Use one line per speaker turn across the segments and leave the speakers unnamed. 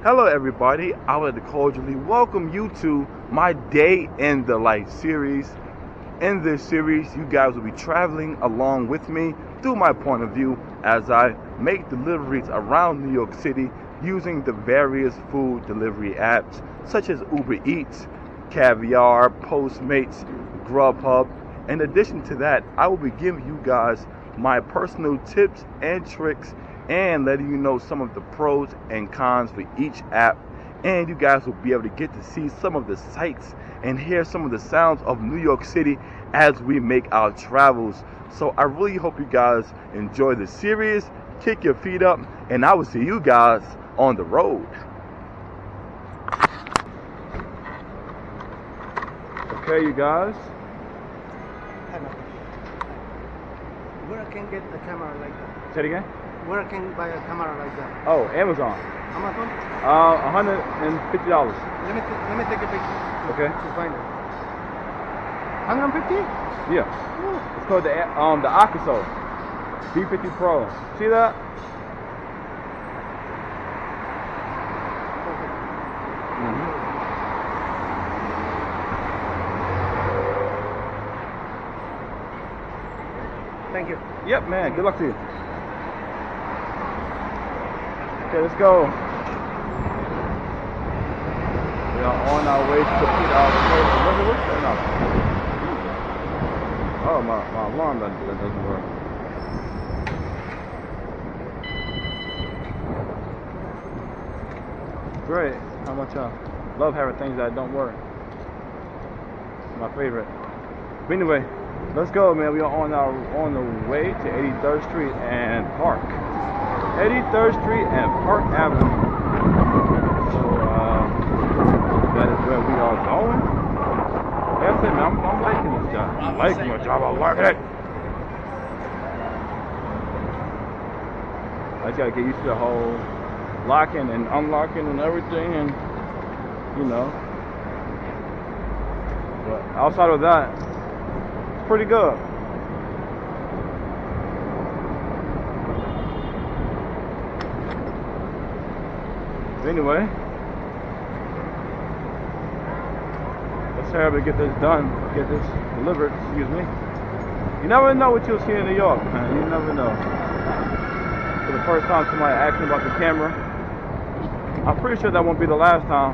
Hello everybody, I would like to cordially welcome you to my Day in the Life series. In this series, you guys will be traveling along with me through my point of view as I make deliveries around New York City using the various food delivery apps such as Uber Eats, Caviar, Postmates, Grubhub. In addition to that, I will be giving you guys my personal tips and tricks and letting you know some of the pros and cons for each app, and you guys will be able to get to see some of the sights and hear some of the sounds of New York City as we make our travels. So I really hope you guys enjoy the series. Kick your feet up, and I will see you guys on the road. Okay, you guys.
Where I can get a camera like that?
Say it again.
Where I can buy a camera like that?
Oh, Amazon.
Amazon?
$150.
Let me take a picture.
Okay.
To find it. 150?
Yeah.
Ooh.
It's called the Akaso B50 Pro. See that?
Thank you.
Yep, man. Good luck to you. Okay, let's go. We are on our way to complete our delivery. Oh, my alarm doesn't work. Great. How much I love having things that don't work. It's my favorite. But anyway, let's go, man. We are on the way to 83rd Street and Park. 83rd Street and Park Avenue. So that is where we are going. That's it, man. I'm liking this job. I'm liking my job. I like it. I just gotta get used to the whole locking and unlocking and everything, and you know. But outside of that, it's pretty good. Anyway, let's hurry up and get this done, get this delivered, excuse me. You never know what you'll see in New York, man. You never know. For the first time somebody asked me about the camera, I'm pretty sure that won't be the last time.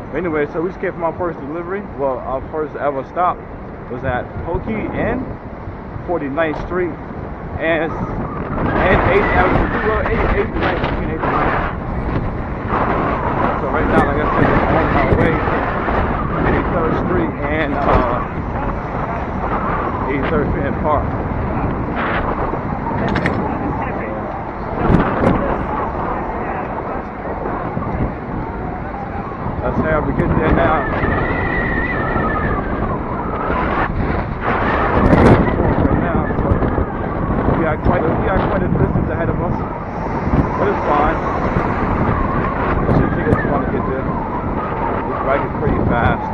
But anyway, so we just came from our first delivery. Well, our first ever stop was at Pokey and 49th Street and 8th Avenue. Well, 8th and 9th, between 8th and 9th. So right now, like I said, we're on our way to 83rd Street and 83rd Street and Park. Let's see how we get there now. Right now, so we got quite a distance ahead of us, but it's fine. It's fun to get there. This bike is pretty fast.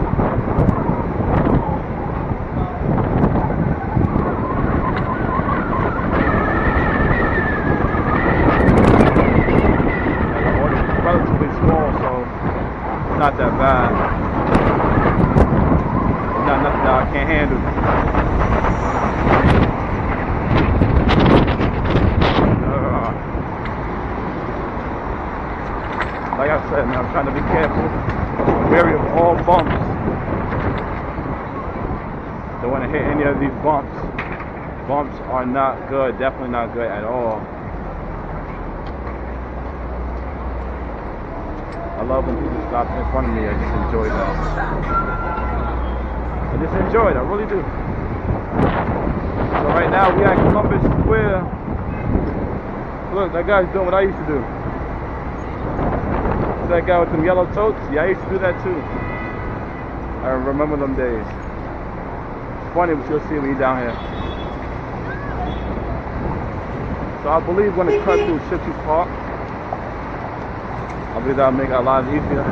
The audience is relatively small, so it's not that bad. It's not nothing that I can't handle. Like I said, man, I'm trying to be careful. I'm wary of all bumps. Don't want to hit any of these bumps. Bumps are not good, definitely not good at all. I love when people stop in front of me. I just enjoy that. I just enjoy it, I really do. So right now we at Columbus Square. Look, that guy's doing what I used to do. That guy with them yellow totes? Yeah, I used to do that too. I remember them days. It's funny what you'll see when you're down here. So I believe when it cuts through Shipsy Park, I believe that'll make it a lot easier.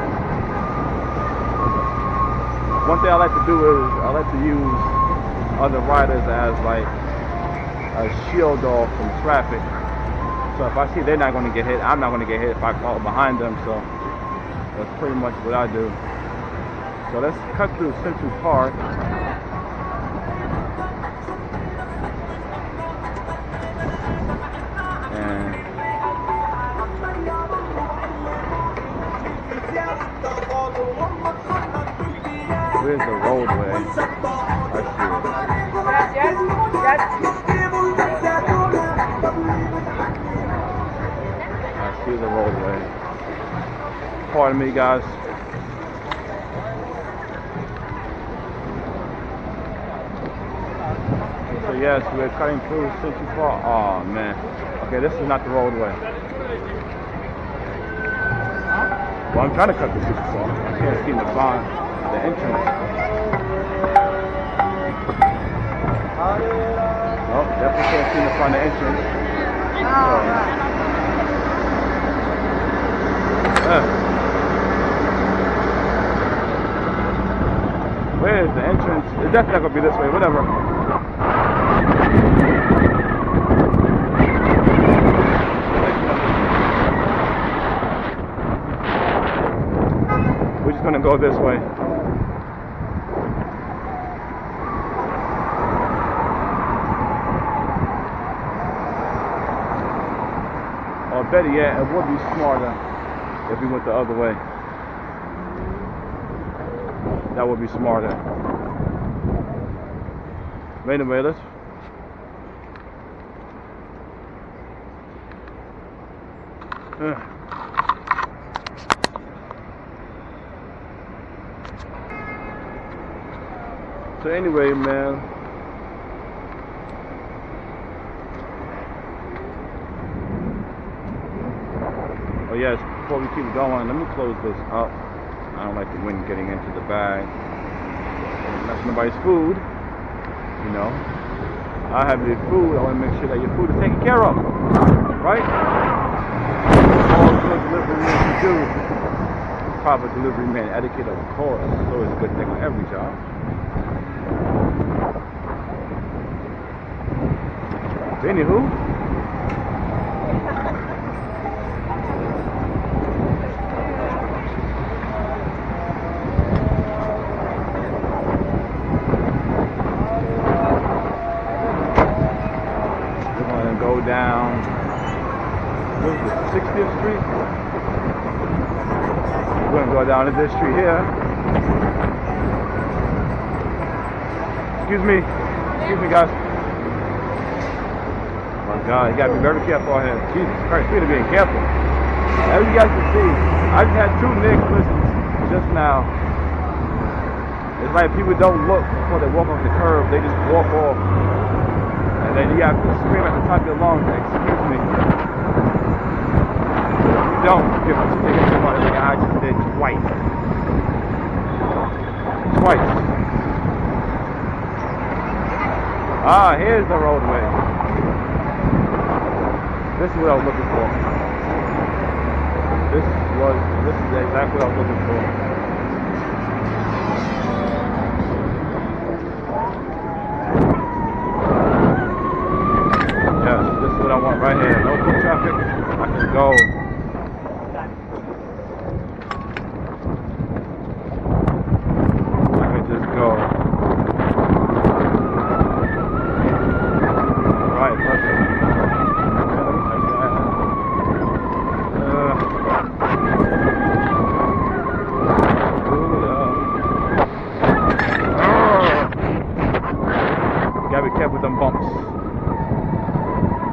One thing I like to do is I like to use other riders as like a shield off from traffic. So if I see they're not going to get hit, I'm not going to get hit if I follow behind them. So that's pretty much what I do. So let's cut through Central Park. And where's the roadway? I see it. I see the roadway. Pardon me, guys. So yes, we're cutting through Central Park. Oh man. Okay, this is not the roadway. Well, I'm trying to cut through Central Park. I can't seem to find the entrance. Nope, definitely can't seem to find the entrance. Where is the entrance? It's definitely not gonna be this way, whatever. We're just gonna go this way. Or better yet, it would be smarter if we went the other way. That would be smarter. But anyway, let's. So anyway, man. Oh yes, before we keep going, let me close this up. I don't like the wind getting into the bag. That's nobody's food, you know. I have your food. I want to make sure that your food is taken care of, right? All good delivery men should do. Proper delivery man etiquette, of course. So it's a good thing on every job. Anywho. Down, what is it, 60th Street? We're going to go down to this street here. Excuse me, guys. Oh my God, you got to be very careful out here. Jesus Christ, we're being careful. As you guys can see, I just had two neck listens just now. It's like people don't look before they walk off the curb, they just walk off. And then you have to scream at the top of your lungs, excuse me. You don't give a ticket to somebody like I just did twice. Ah, here's the roadway. This is what I was looking for. This is exactly what I was looking for. What I want right here. No foot traffic. I can go. I can just go. Right, perfect. Gotta be careful with them bumps.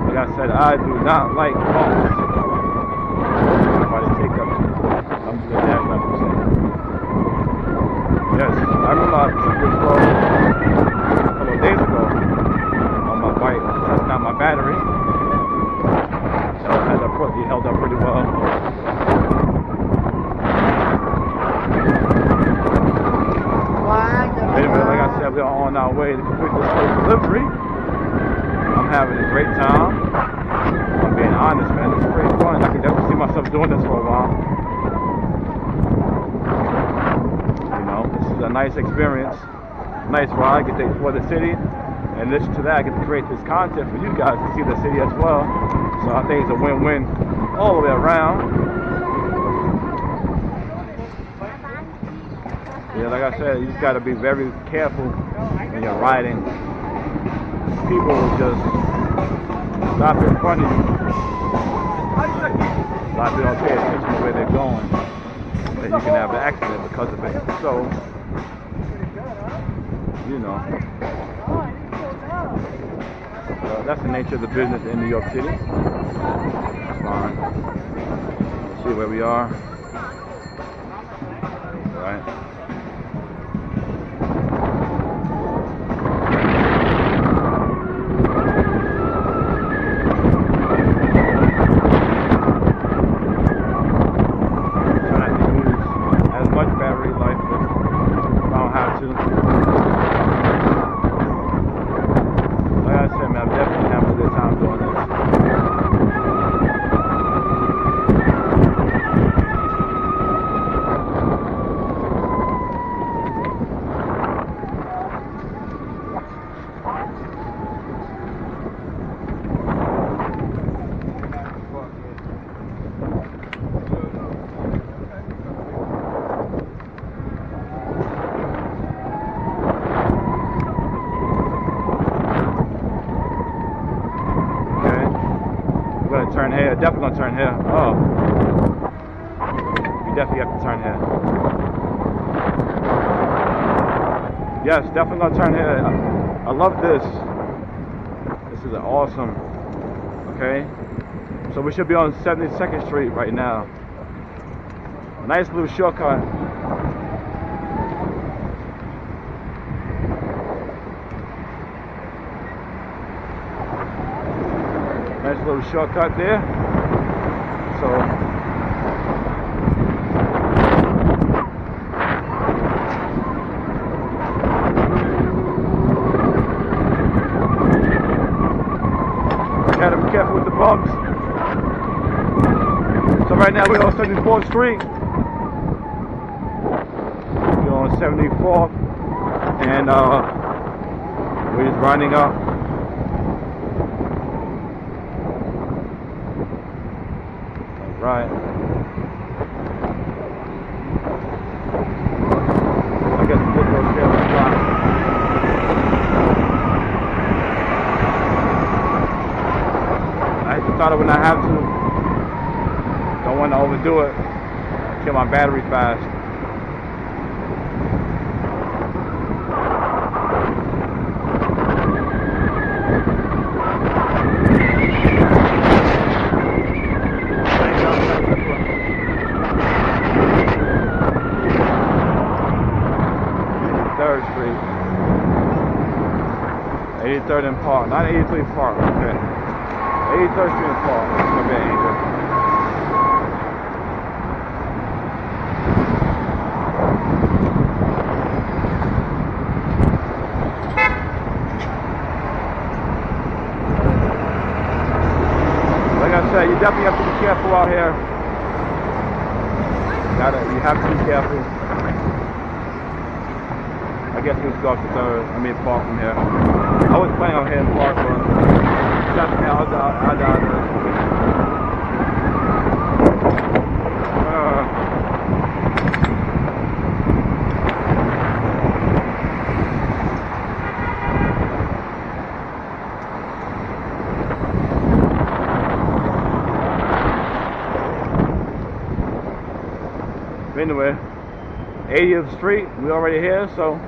Like I said, I do not like bumps. Nobody take up. I'm good at that 100%. Yes, I remember I took this road a couple of days ago on my bike, testing out my battery. So it held up pretty well. Anyway, like I said, we're on our way to complete this first delivery. I'm having a great time. I'm being honest, man. It's pretty fun. I can definitely see myself doing this for a while. You know, this is a nice experience. Nice ride. I get to explore the city. In addition to that, I get to create this content for you guys to see the city as well. So I think it's a win-win all the way around. Yeah, like I said, you just got to be very careful when you're riding. People will just stop in front of you. A lot of people don't pay attention to where they're going, and you can have an accident because of it. So, you know, that's the nature of the business in New York City. That's fine. Let's see where we are. Right. Turn here, definitely gonna turn here. Oh, you definitely have to turn here. Yes, definitely gonna turn here. I love this. This is awesome. Okay, so we should be on 72nd Street right now. Nice little shortcut. Nice little shortcut there. So gotta be careful with the bumps. So right now we're on 74th Street. We're on 74th, and we're just riding up. Right. I guess we did go share the spot. I have to start it when I have to. Don't want to overdo it. Kill my battery fast. Street, 83rd and Park, not 83rd Park, okay. 83rd Street and Park, okay, like I said, you definitely have to be careful out here. You have to be careful. I guess we should go up to Park from here. I was planning on hitting Park, but I'll die there. Anyway, 80th Street, we already here, so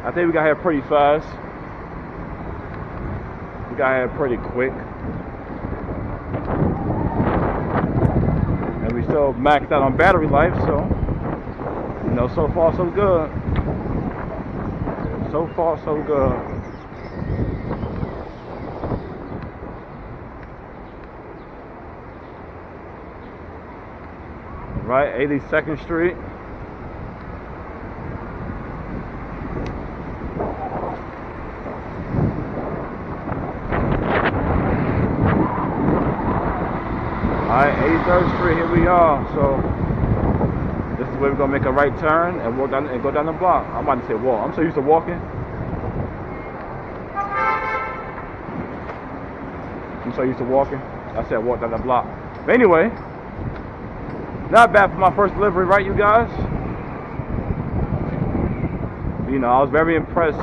I think we got here pretty fast. We got here pretty quick. And we still maxed out on battery life, so, you know, so far so good. So far so good. Right, 82nd Street. Alright, 83rd Street, here we are. So this is where we're gonna make a right turn and walk down and go down the block. I'm about to say walk. I'm so used to walking. I'm so used to walking. I said walk down the block. But anyway, not bad for my first delivery, right, you guys? You know, I was very impressed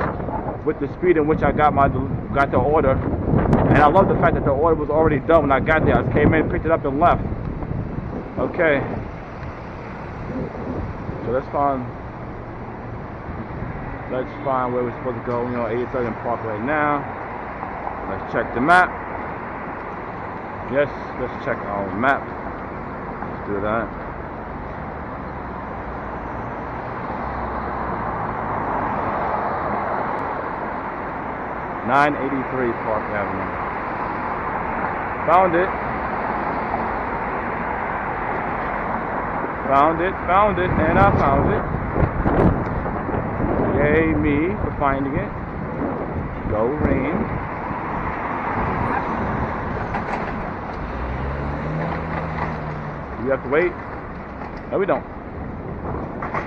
with the speed in which I got the order, and I love the fact that the order was already done when I got there. I just came in, picked it up, and left. Okay, so let's find where we're supposed to go. You know, 87 Park right now. Let's check the map. Yes, let's check our map. Let's do that. (983) Park Avenue. Found it. Found it, and I found it. Yay me for finding it. Go Reem. We have to wait. No, we don't.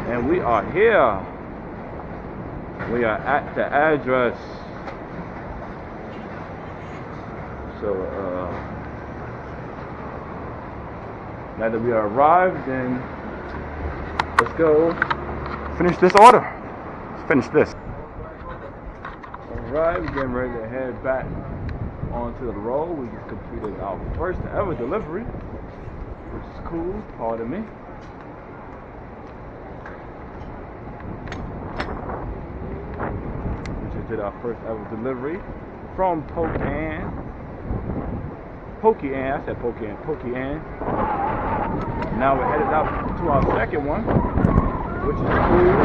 And we are here. We are at the address. So, now that we are arrived, then let's go finish this order. Let's finish this. Alright, we're getting ready to head back onto the road. We just completed our first ever delivery, which is cool. Pardon me. We just did our first ever delivery from Pokean. I said Pokean. Now we're headed out to our second one, which is cool.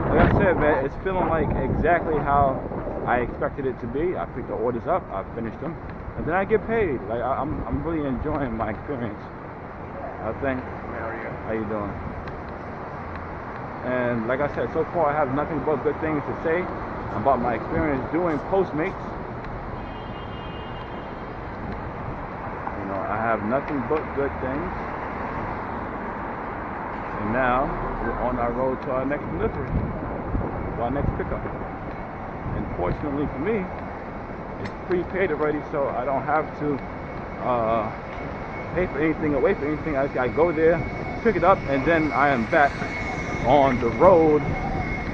Like I said, man, it's feeling like exactly how I expected it to be. I picked the orders up, I finished them, and then I get paid. Like I'm really enjoying my experience. I think. How you doing? And like I said, so far I have nothing but good things to say about my experience doing Postmates. I have nothing but good things. And now we're on our road to our next delivery, to our next pickup. And fortunately for me, it's prepaid already, so I don't have to pay for anything or wait for anything. I go there, pick it up, and then I am back on the road,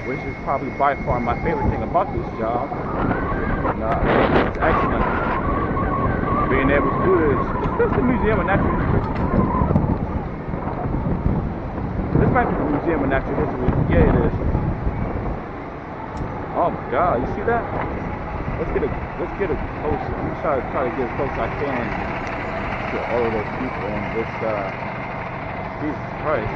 which is probably by far my favorite thing about this job. It's excellent being able to do this. Is this the Museum of Natural History? This might be the Museum of Natural History. Yeah, it is. Oh my God, you see that? Let's get it closer. I'm try to get as close as I can to all of those people on this side. Jesus Christ.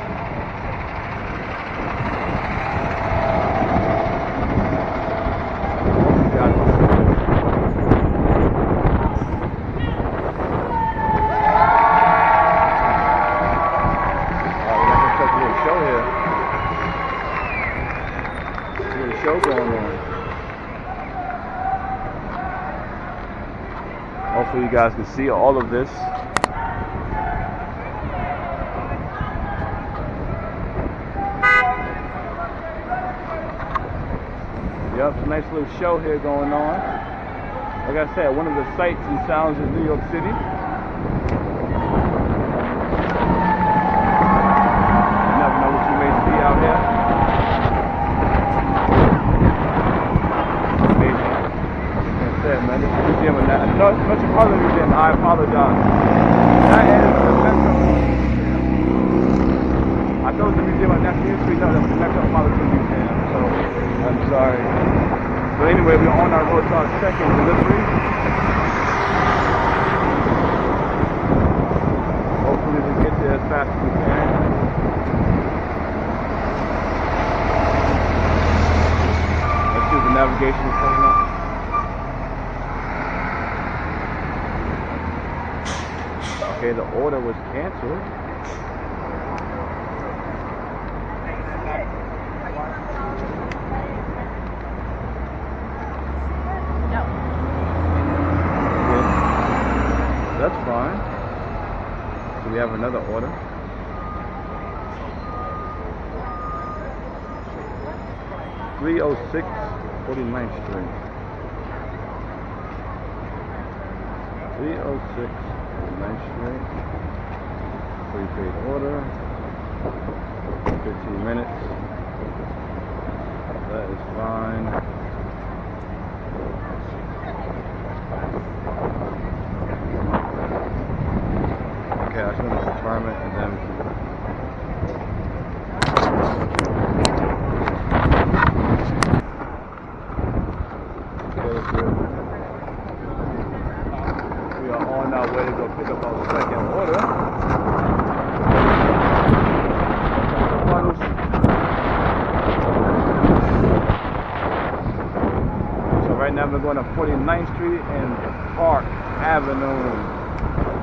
Hopefully you guys can see all of this. Yep, it's a nice little show here going on. Like I said, one of the sights and sounds of New York City. You never know what you may see out here. Man, this is the museum of that. No, it's not your part of the museum. I apologize. That is the Metro. I thought it was the Museum of Natural History. No, that's the Metropolitan Museum. So, I'm sorry. So anyway, we're on our road to our second delivery. Hopefully we get there as fast as we can. Let's see if the navigation is coming up. Okay, the order was canceled.
No.
Okay. That's fine. So we have another order. (306 49th Street). 306 9th Street. Prepaid order. 15 minutes. That is fine. Okay, I just want to confirm it and then we are on our way to go pick up our second order. So right now we're going to 49th Street and Park Avenue.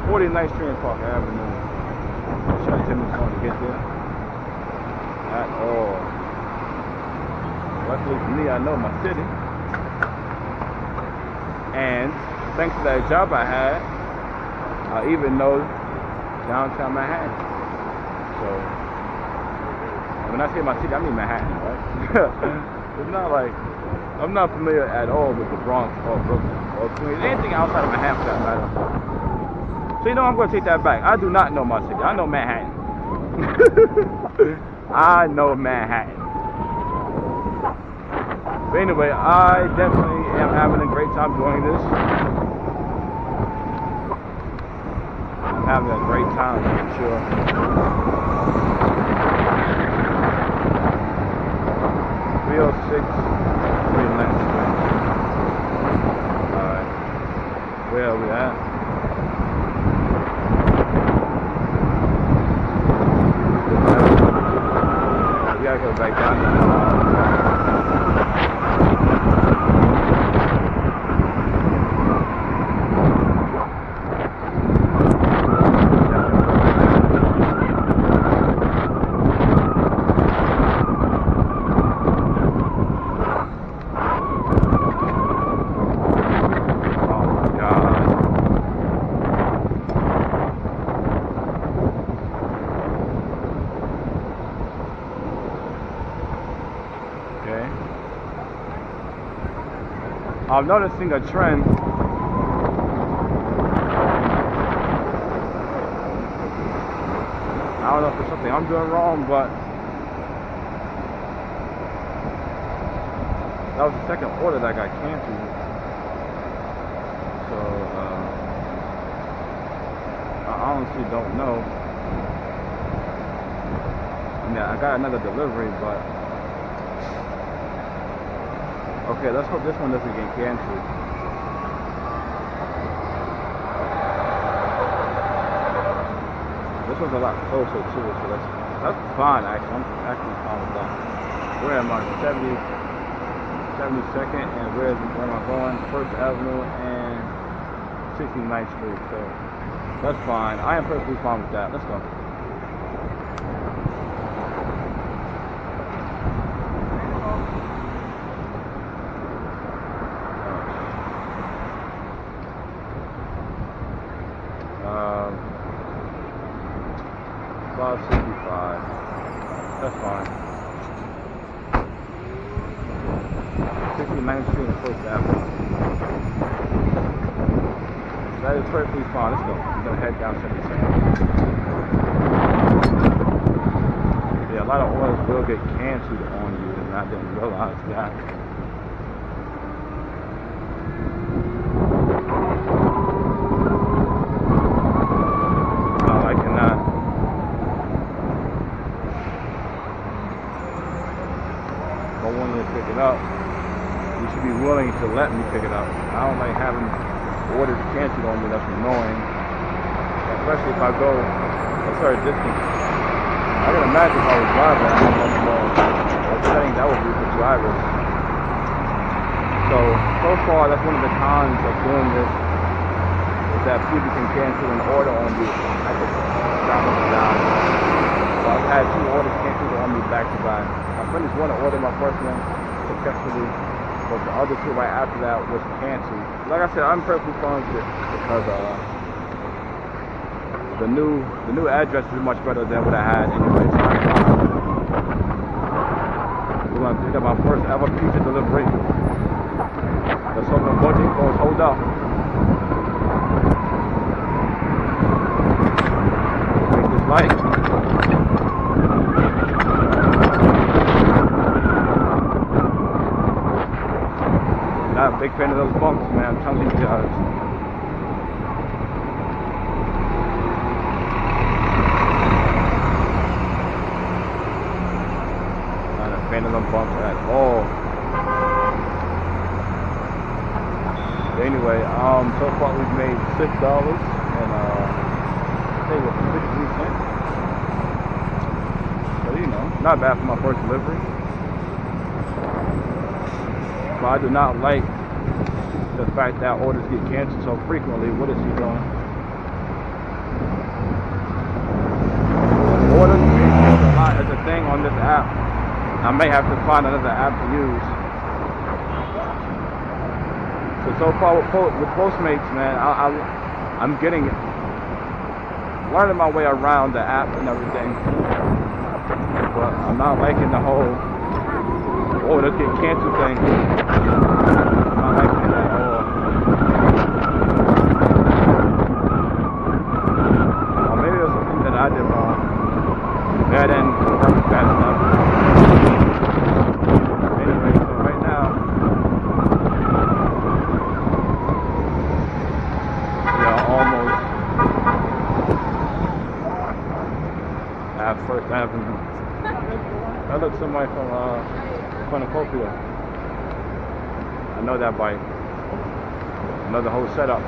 49th Street and Park Avenue. Should I tell me it's going to get there? At all. Luckily for me, I know my city. And thanks to that job I had, I even know downtown Manhattan. So when I say my city, I mean Manhattan, right? It's not like I'm not familiar at all with the Bronx or Brooklyn or Queens, anything outside of Manhattan for that matter. So you know, I'm going to take that back. I do not know my city. I know Manhattan. I know Manhattan. But anyway, I definitely am having a great time doing this. I'm having a great time, for sure. Alright. Where are we at? We gotta go back down there. I'm noticing a trend. I don't know if it's something I'm doing wrong, but that was the second order that got canceled. So I honestly don't know. Yeah, I got another delivery, but okay, let's hope this one doesn't get canceled. This one's a lot closer to it, so that's fine actually. I'm actually fine with that. Where am I? 72nd, and where am I going? First Avenue and 69th Street. So that's fine. I am perfectly fine with that. Let's go. About 65. That's fine. 69th Street and First Avenue. That is perfectly fine. Let's go. I'm gonna head down 72nd. Yeah, a lot of orders will get canceled on you, and I didn't realize that. Pick it up, you should be willing to let me pick it up. I don't like having orders canceled on me. That's annoying, especially if I go a certain distance. I can imagine if I was driving how much more upsetting that would be for drivers. So far that's one of the cons of doing this, is that people can cancel an order on you at the drop of a dime. So I've had 2 orders canceled on me back to back. I finished one order, my first one successfully, but the other 2 right after that was canceled. Like I said, I'm perfectly fine with it because the new address is much better than what I had anyway. So I'm fine. We're gonna pick up our first ever pizza delivery. Let's hope the budget goes hold up. like. Not a big fan of those bumps, man. I'm telling you guys. Not a fan of them bumps at all. Anyway, so far we've made $6 and I think it was 63 cents. So you know, not bad for my first delivery. But I do not like the fact that orders get canceled so frequently. What is he doing? Orders get canceled a lot as a thing on this app. I may have to find another app to use. So far with Postmates, man, I'm learning my way around the app and everything. But I'm not liking the whole orders get canceled thing. I'm not liking it at all. Or maybe it was something that I did wrong. Maybe I didn't work fast enough. Anyway, so right now, almost at First Avenue. That looks somebody from Cornucopia. I know that bike. I know the whole setup.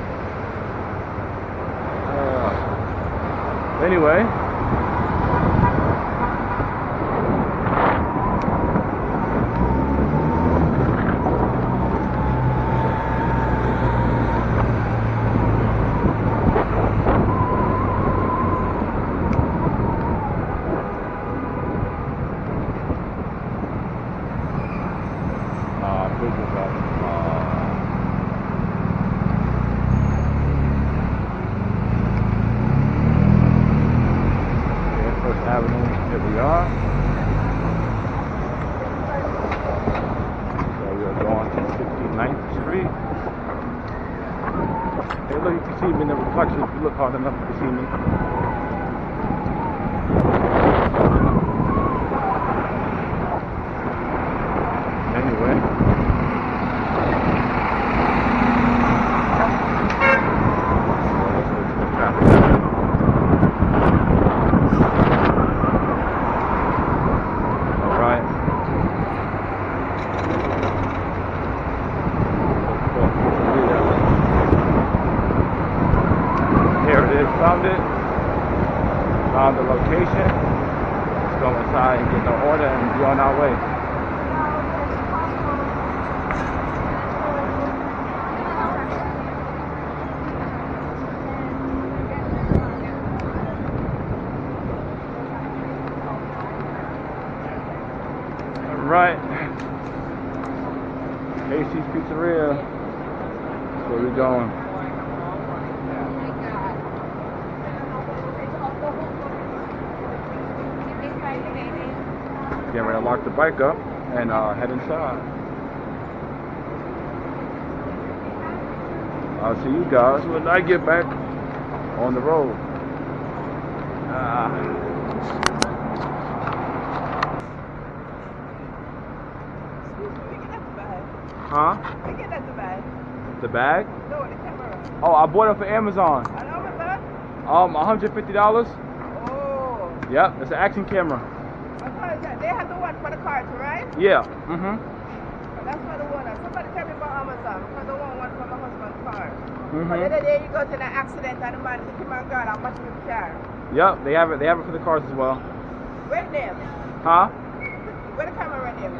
Anyway. Avenue, here we are. So we are going to 69th Street. Hey look, you can see me in the reflection. If you look hard enough, you can see me. Anyway. Found it, found the location. Let's go inside and get the order and be on our way. Alright, Casey's Pizzeria, that's where we're going. Getting ready to lock the bike up and head inside. I'll see you guys when I get back on the road. Huh?
I get at the bag.
The bag?
No, the camera.
Oh, I bought it for Amazon.
On Amazon?
$150.
Oh.
Yep, it's an action camera.
They have the one for the cars, right?
Yeah.
That's for the one. Somebody tell me about Amazon because I want one for my husband's car. But the other day you got in an accident and the man hit him and got out much of the car.
Yep, they have it. They have it for the cars as well.
Where name?
Huh?
Where the camera name?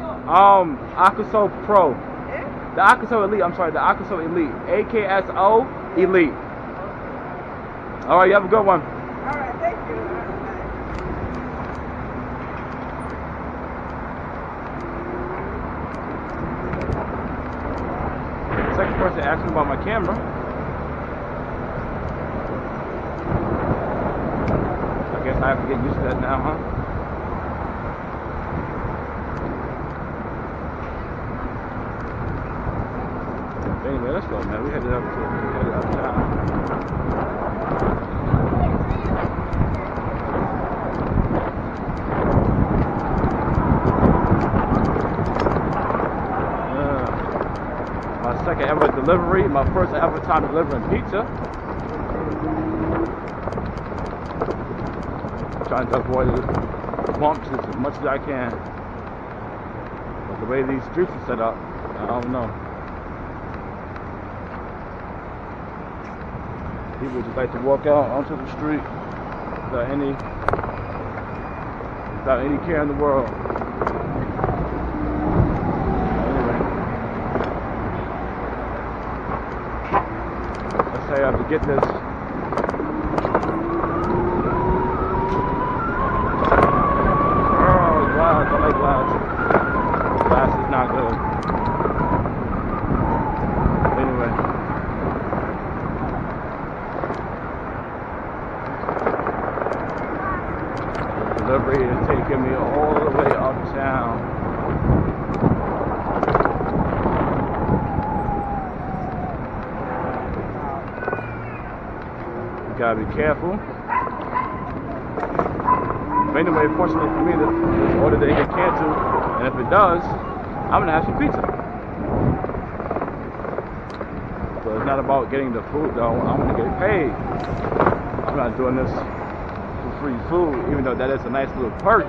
Akaso Pro.
Eh?
The Akaso Elite. I'm sorry, the Akaso Elite. AKSO Elite. All right, you have a good one.
All right, thank you.
Second person asked me about my camera. I guess I have to get used to that now, huh? Anyway, let's go, man. We headed uptown. delivery, my first ever time delivering pizza. Trying to avoid the bumps as much as I can. But the way these streets are set up, I don't know. People just like to walk out onto the street without any care in the world. Anyway, let's say I have to get this. Oh, glass! I like glass. Glass is not good. Anyway. Delivery is taking me all the way uptown. You gotta be careful. But anyway, fortunately for me, this order didn't get canceled, and if it does, I'm gonna have some pizza. So it's not about getting the food though, I'm gonna get paid. I'm not doing this free food, even though that is a nice little perk,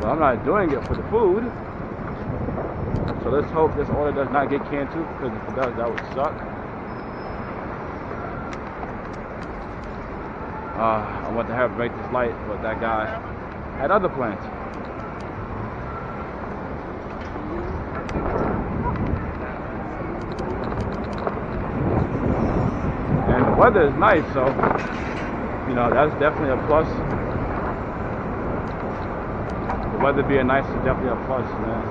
but I'm not doing it for the food. So let's hope this order does not get canceled, because if it does, that would suck. I want to have to make this light, but that guy had other plans. And the weather is nice, so you know, that's definitely a plus. The weather being nice is definitely a plus, man.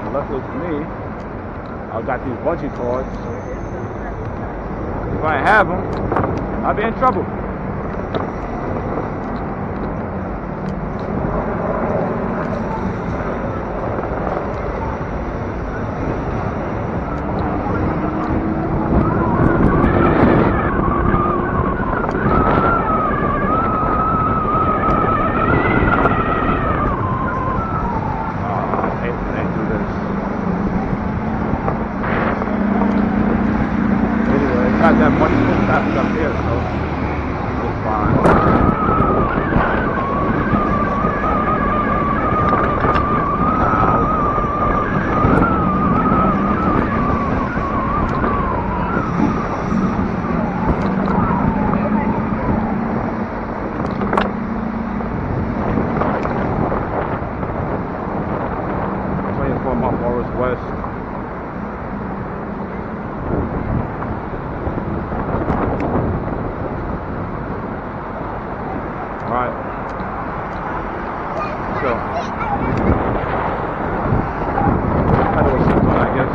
And luckily for me, I've got these bungee cords. If I didn't have them, I'd be in trouble. That money is not up here, so it's fine. West. Alright. So I know what's going on, I guess.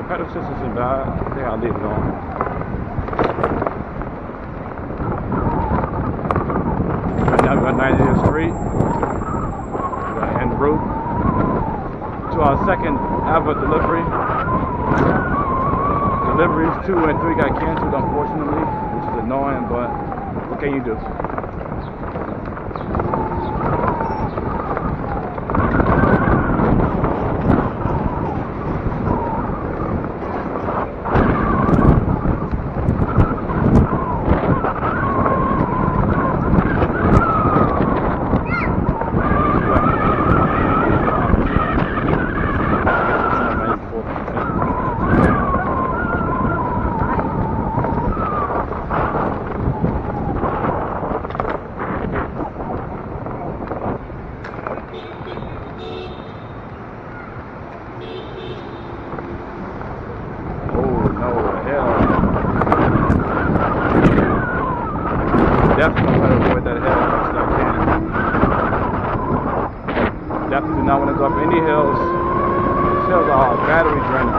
Pedal assist isn't bad. I think I'll leave it on. Right now we're on 90th Street. We're en route to our second ever delivery. Deliveries 2 and 3 got canceled, unfortunately, which is annoying, but what can you do? Definitely gonna try to avoid that hill as much as I can. Definitely do not want to go up any hills. These hills are battery draining.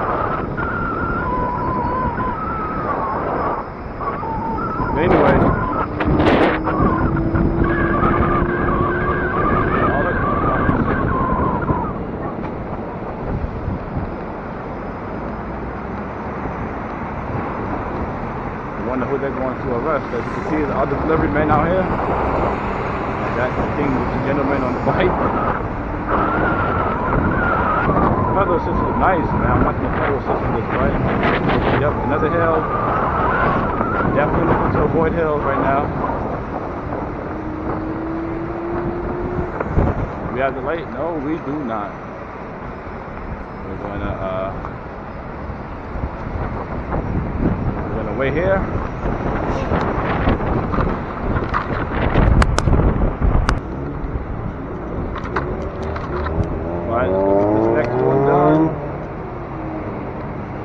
But anyway, wonder who they're going to arrest. As you can see, the other delivery men out here. And that distinguished gentleman on the bike. Pedal assist is nice, man. I'm liking the pedal assist with this bike. Yep, another hill. Definitely looking to avoid hills right now. We have the light? No, we do not. We're gonna wait here. Alright, let's get this next one done.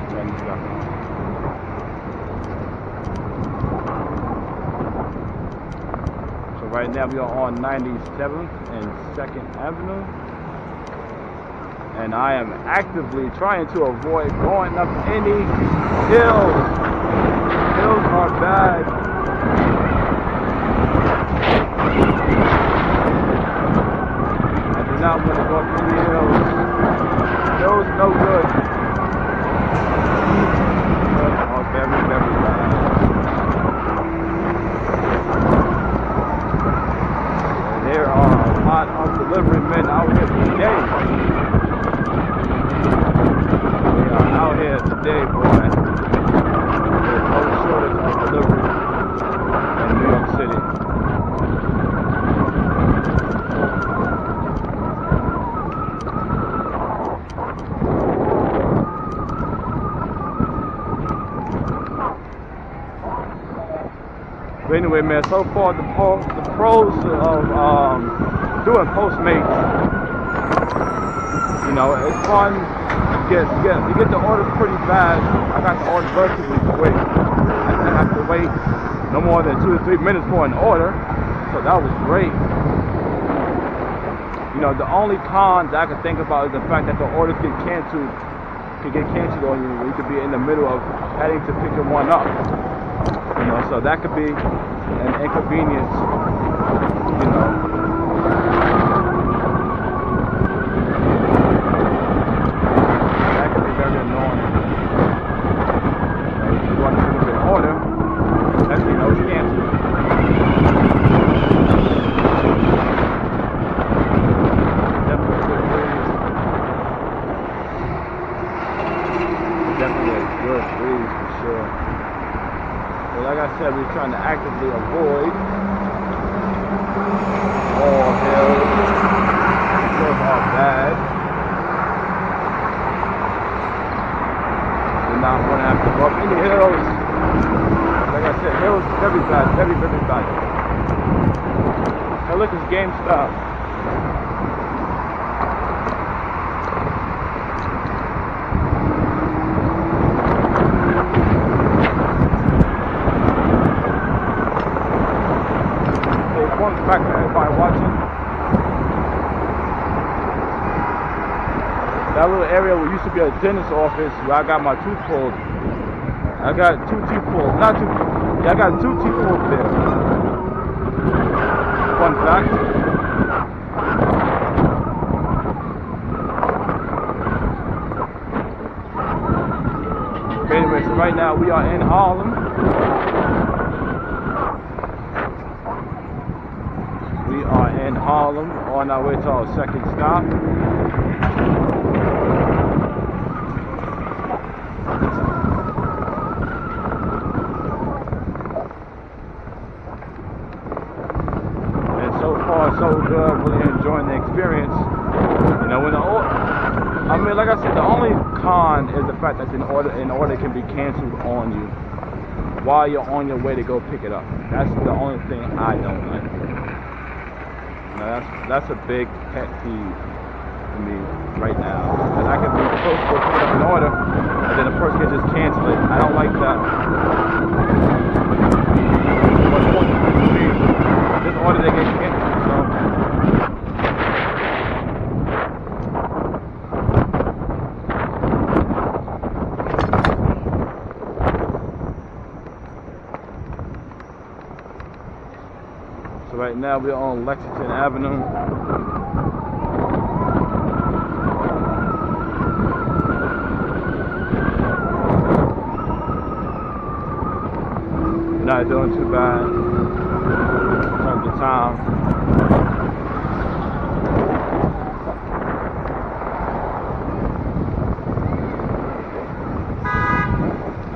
Turn this back on. So right now we are on 97th and 2nd Avenue. And I am actively trying to avoid going up any hills. Hills are bad. I do not want to go up any hills. Hills no good. Hills are very, very bad. And there are a lot of delivery men out here today. They are out here today, boy. There's no shortage of delivery in New York City. But anyway, man, so far the pros of doing Postmates, you know, it's fun. You get the orders pretty fast. I got the orders relatively quick. I didn't have to wait no more than 2 to 3 minutes for an order, so that was great. You know, the only con that I could think about is the fact that the orders could get canceled on you. You could be in the middle of having to pick one up. You know, so that could be an inconvenience. You know. We're trying to actively avoid all hills. Hills are bad. Do not want to have to go up any hills. Like I said, hills very bad, very, very bad. Hey, look, it's GameStop. Back to everybody watching. That little area where used to be a dentist office where I got my tooth pulled. I got 2 teeth pulled. Not 2. Yeah, I got 2 teeth pulled there. Fun fact. Okay, anyway, so right now we are in Harlem. In Harlem, on our way to our second stop. And so far, so good. Really enjoying the experience. You know, I mean, like I said, the only con is the fact that an order can be canceled on you while you're on your way to go pick it up. That's the only thing I don't like. That's a big pet peeve for me right now. And I can be supposed to go pick up an order, and then the person can just cancel it. I don't like that. So right now we're on Lexington Avenue. Not doing too bad in terms of time.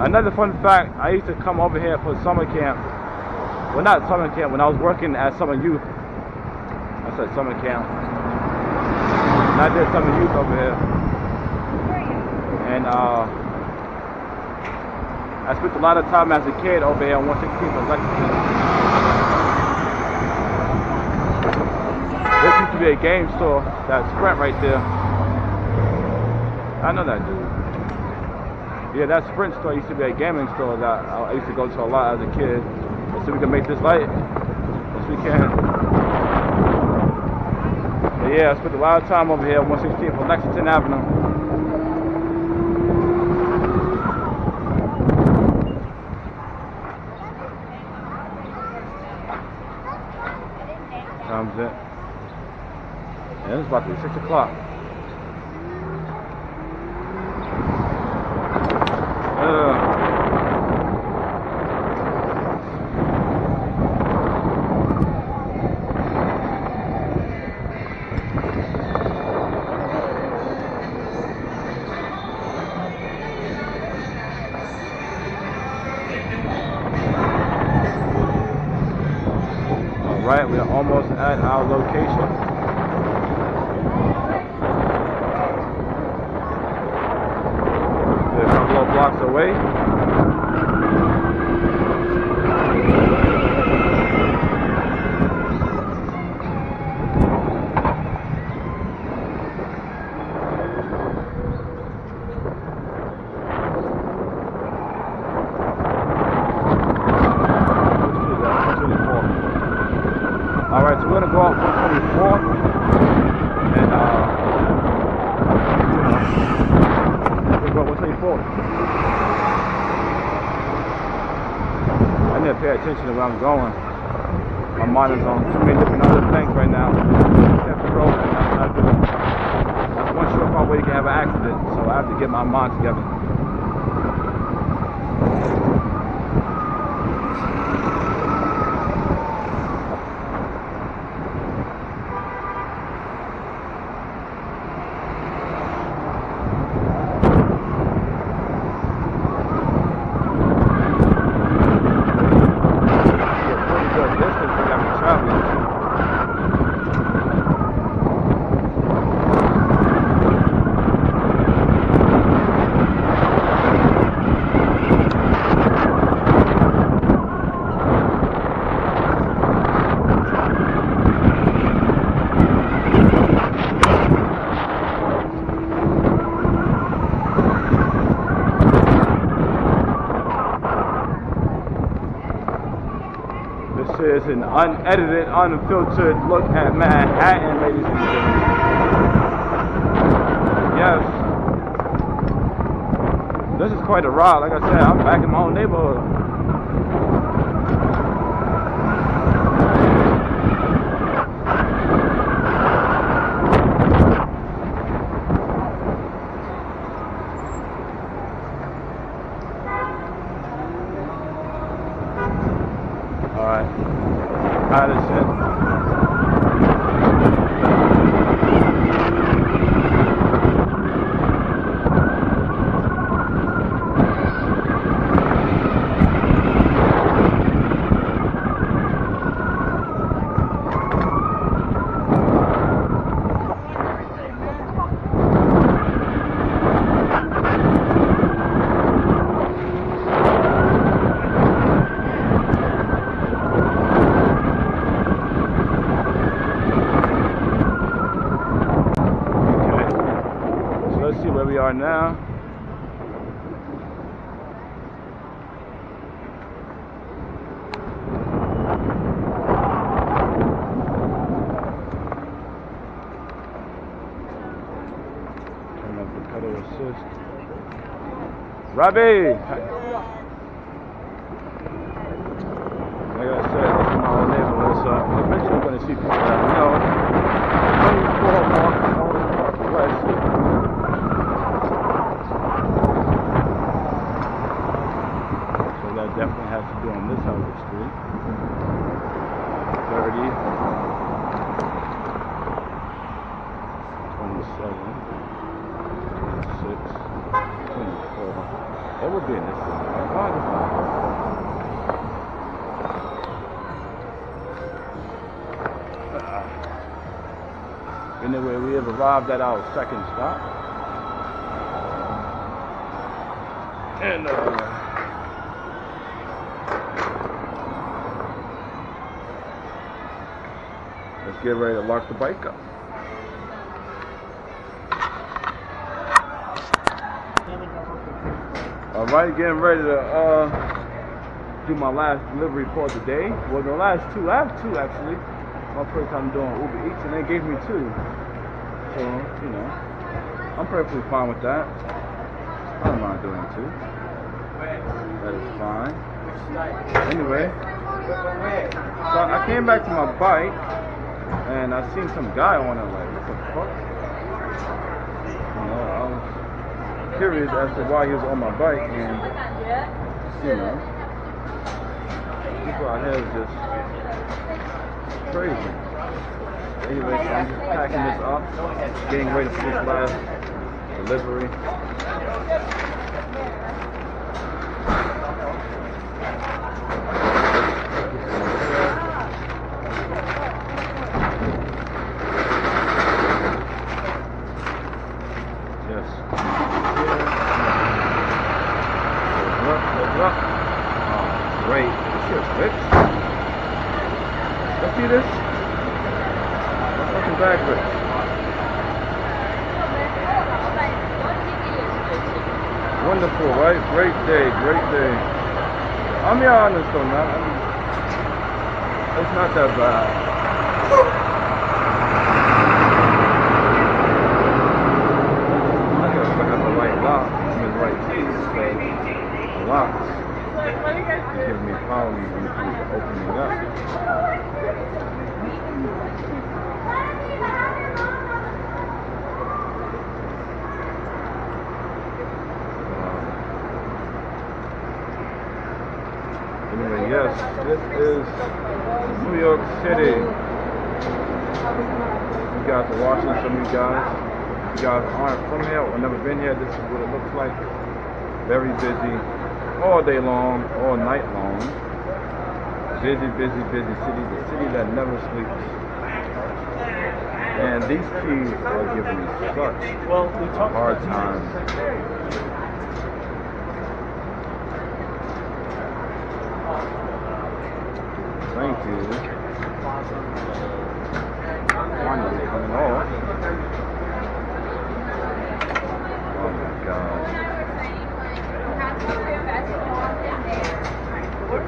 Another fun fact, I used to come over here for summer camp. Well, not summer camp, when I was working at Summer Youth. I said summer camp. And I did Summer Youth over here. And I spent a lot of time as a kid over here on 116th in Lexington. This used to be a game store, that Sprint right there. I know that dude. Yeah, that Sprint store used to be a gaming store that I used to go to a lot as a kid. Let's see if we can make this light. Yes, we can. But yeah, I spent a lot of time over here on 116th on Lexington Avenue. Time's it. Yeah, it's about to be 6 o'clock. Alright, we're almost at our location. We're a couple of blocks away. Alright, so we're gonna go up 124 and we're going 124. I need to pay attention to where I'm going. My mind is on too many different other things right now. That's one surefire way you can have an accident, so I have to get my mind together. This is an unedited, unfiltered look at Manhattan, ladies and gentlemen. Yes. This is quite a ride. Like I said, I'm back in my own neighborhood. Alright. How does it? Let's see where we are now. Turn up the pedal assist. Robbie! Like I said, this is my old neighborhood, so see people that know. 24 Park West. So that definitely has to do on this side of the street. 30, 27, 26, 24. That would be in this one. Why this one? Anyway, we have arrived at our second stop. And let's get ready to lock the bike up. Alright, getting ready to do my last delivery for the day. Well, the last two. I have two actually. My first time doing Uber Eats, and they gave me two. So, you know, I'm perfectly fine with that. I don't mind doing two. That is fine. Anyway, so I came back to my bike, and I seen some guy on it, like, what the fuck? You know, I was curious as to why he was on my bike, and, you know, people out here is just crazy. Anyway, so I'm just packing this up, getting ready for this last delivery. Yes. Look. Oh, great. This shit's rich. Let's see this. Fucking bag rich. Wonderful, right? Great day. I'm be honest though, man. It's not that bad. I gotta have the right lock, the right keys, so the locks give me problems when it comes to opening up. Anyway, yes, this is New York City. You guys are watching, some of you guys aren't from here or never been here, this is what it looks like. Very busy, all day long, all night long. Busy city, the city that never sleeps. And these keys are giving me such a hard time. Thank you. One is coming off. Oh my God.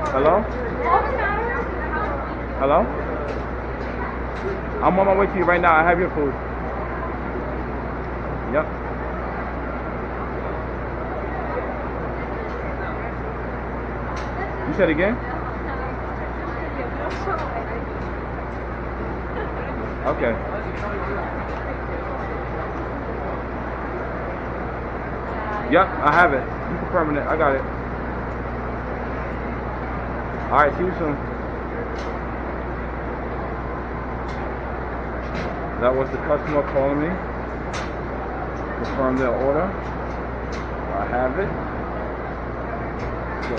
Hello? Hello? I'm on my way to you right now. I have your food. Yep. You said again? Okay. Yep, I have it. You confirming it. I got it. Alright, see you soon. That was the customer calling me. Confirm their order. I have it. So,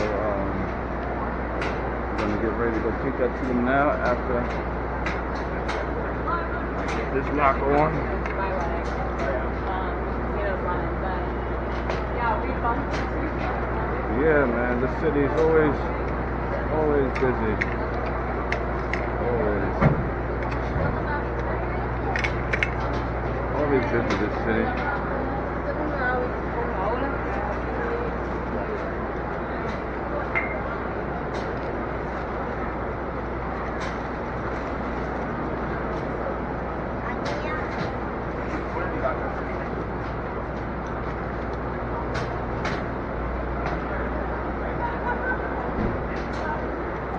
I'm going to get ready to go take that to them now after I get this lock on. Yeah, man, the city is always busy. Always busy, this city.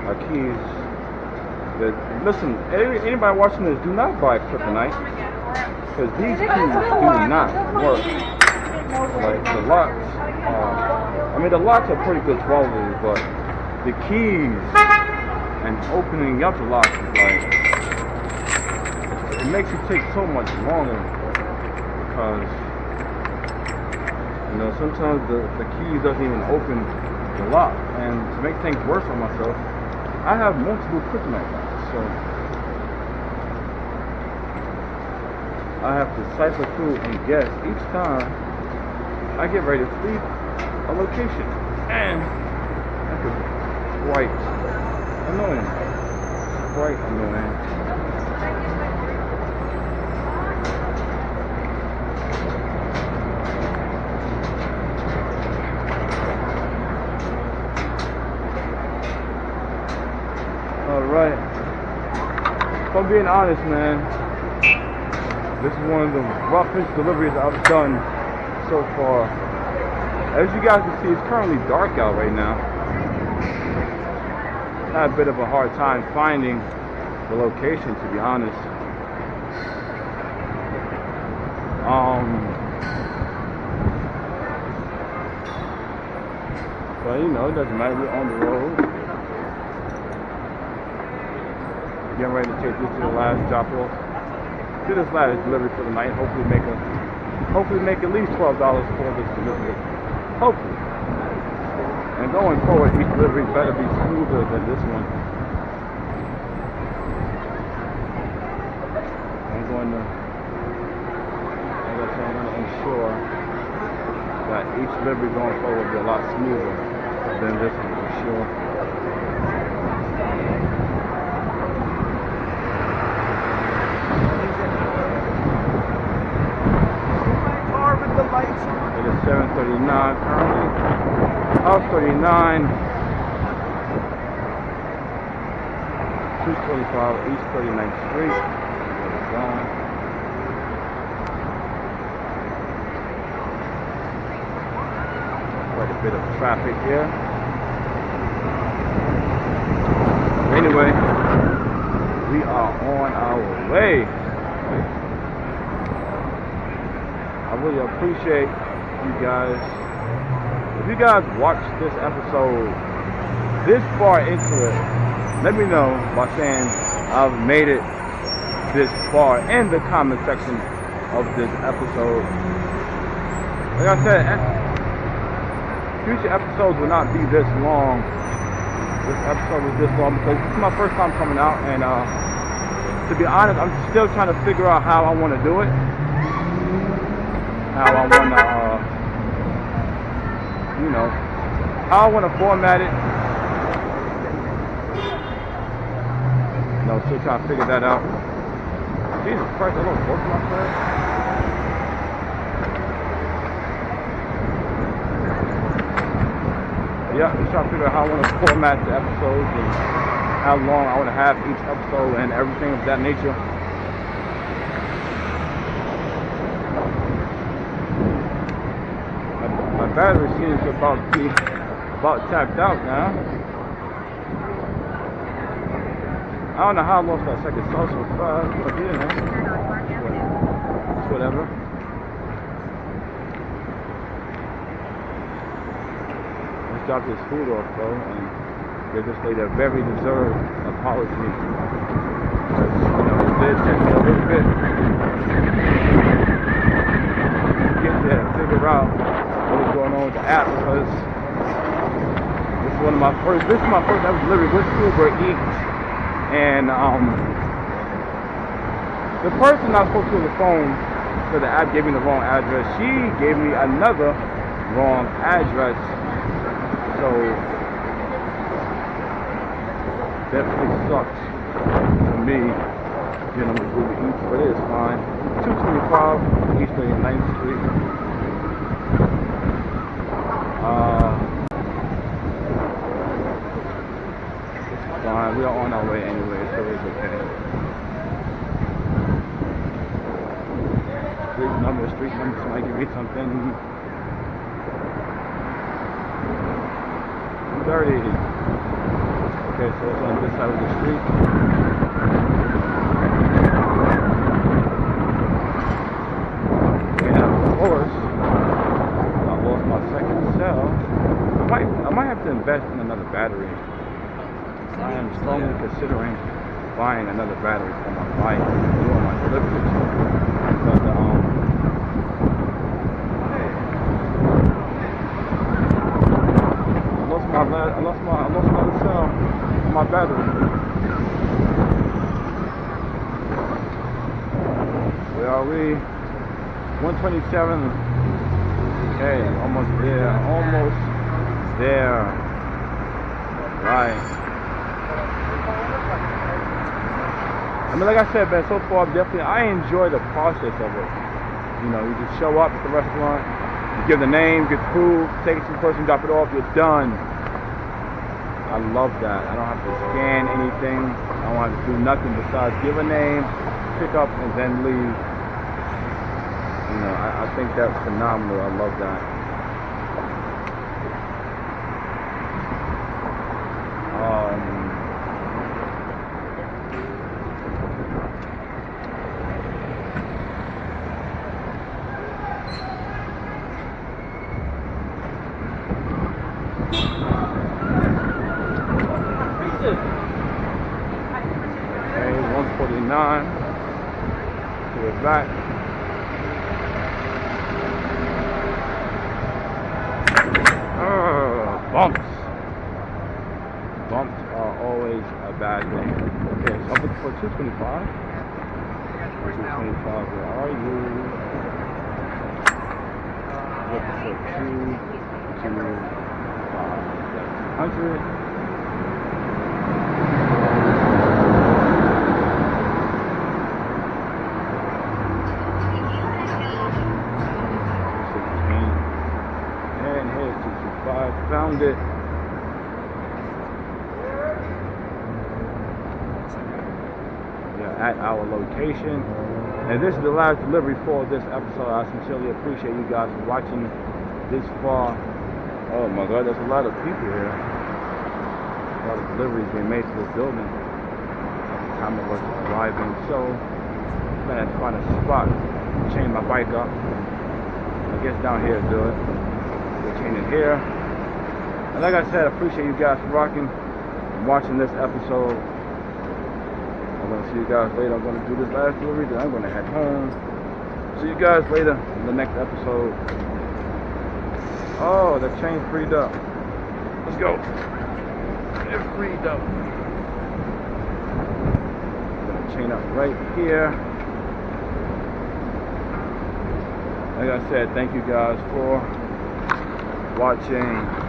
My keys Listen, anybody watching this, do not buy kryptonite, because these keys do not work. Like the locks, I mean the locks are pretty good quality, but the keys and opening up the locks is like, it makes it take so much longer, because you know sometimes the keys doesn't even open the lock, and to make things worse on myself, I have multiple kryptonite locks, so I have to cipher through and guess each time I get ready to leave a location, and that is quite annoying. Quite annoying. Alright. If I'm being honest, man, this is one of the roughest deliveries I've done so far. As you guys can see, it's currently dark out right now. I had a bit of a hard time finding the location, to be honest. But you know, it doesn't matter, we're on the road. Getting ready to take this to the last drop off. To this last delivery for the night. Hopefully make at least $12 for this delivery. Hopefully. And going forward, each delivery better be smoother than this one. I'm going to ensure that each delivery going forward will be a lot smoother than this one for sure. It is 7:39 currently. House 39, 225 East 39th Street. Quite a bit of traffic here. Anyway, we are on our way. I really appreciate you guys. If you guys watch this episode this far into it, let me know by saying I've made it this far in the comment section of this episode. Like I said, future episodes will not be this long. This episode was this long because this is my first time coming out, and to be honest, I'm still trying to figure out how I want to do it. How I want to, you know, how I want to format it. You know, still trying to figure that out. Jesus Christ, I don't work my car. Yeah, I'm trying to figure out how I want to format the episodes and how long I want to have each episode and everything of that nature. My battery seems about to be tapped out now. I don't know how I lost that second sauce so fast, but yeah, man. It's whatever. Let's drop this food off though and give this lady a very deserved apology. Because, you know, it did take me a little bit to get there and figure out what's going on with the app, because this is my first ever delivery with Uber Eats, and the person I spoke to on the phone for the app gave me the wrong address. She gave me another wrong address, so definitely sucks for me dealing with Uber Eats, but it is fine. 225 East 39th Street. It's fine. We are on our way anyway, so it's okay. Street number, somebody give me something. 30. Okay, so it's on this side of the street. invest in another battery. I am strongly considering buying another battery for my bike, doing my deliveries. But I lost my cell on my battery. Where are we? 127. Okay, almost there. Almost there. Right. I mean, like I said, man, so far, I enjoy the process of it. You know, you just show up at the restaurant, you give the name, get food, take it to the person, drop it off, you're done. I love that. I don't have to scan anything. I don't have to do nothing besides give a name, pick up, and then leave. You know, I think that's phenomenal. I love that. Okay, 149. So we're back. Bumps. Bumps are always a bad thing. Okay, so I'm looking for 225. 225, where are you? Looking for 225. 200. Found it. Yeah, at our location. And this is the last delivery for this episode. I sincerely appreciate you guys for watching this far. Oh my God, there's a lot of people here. A lot of deliveries being made to this building at the time of us arriving. So I'm gonna have to find a spot to chain my bike up. I guess down here to do it. We'll chain it here. And like I said, I appreciate you guys for rocking and watching this episode. I'm going to see you guys later. I'm going to do this last delivery, then I'm going to head home. See you guys later in the next episode. Oh, the chain freed up. Let's go. It freed up. I'm going to chain up right here. Like I said, thank you guys for watching.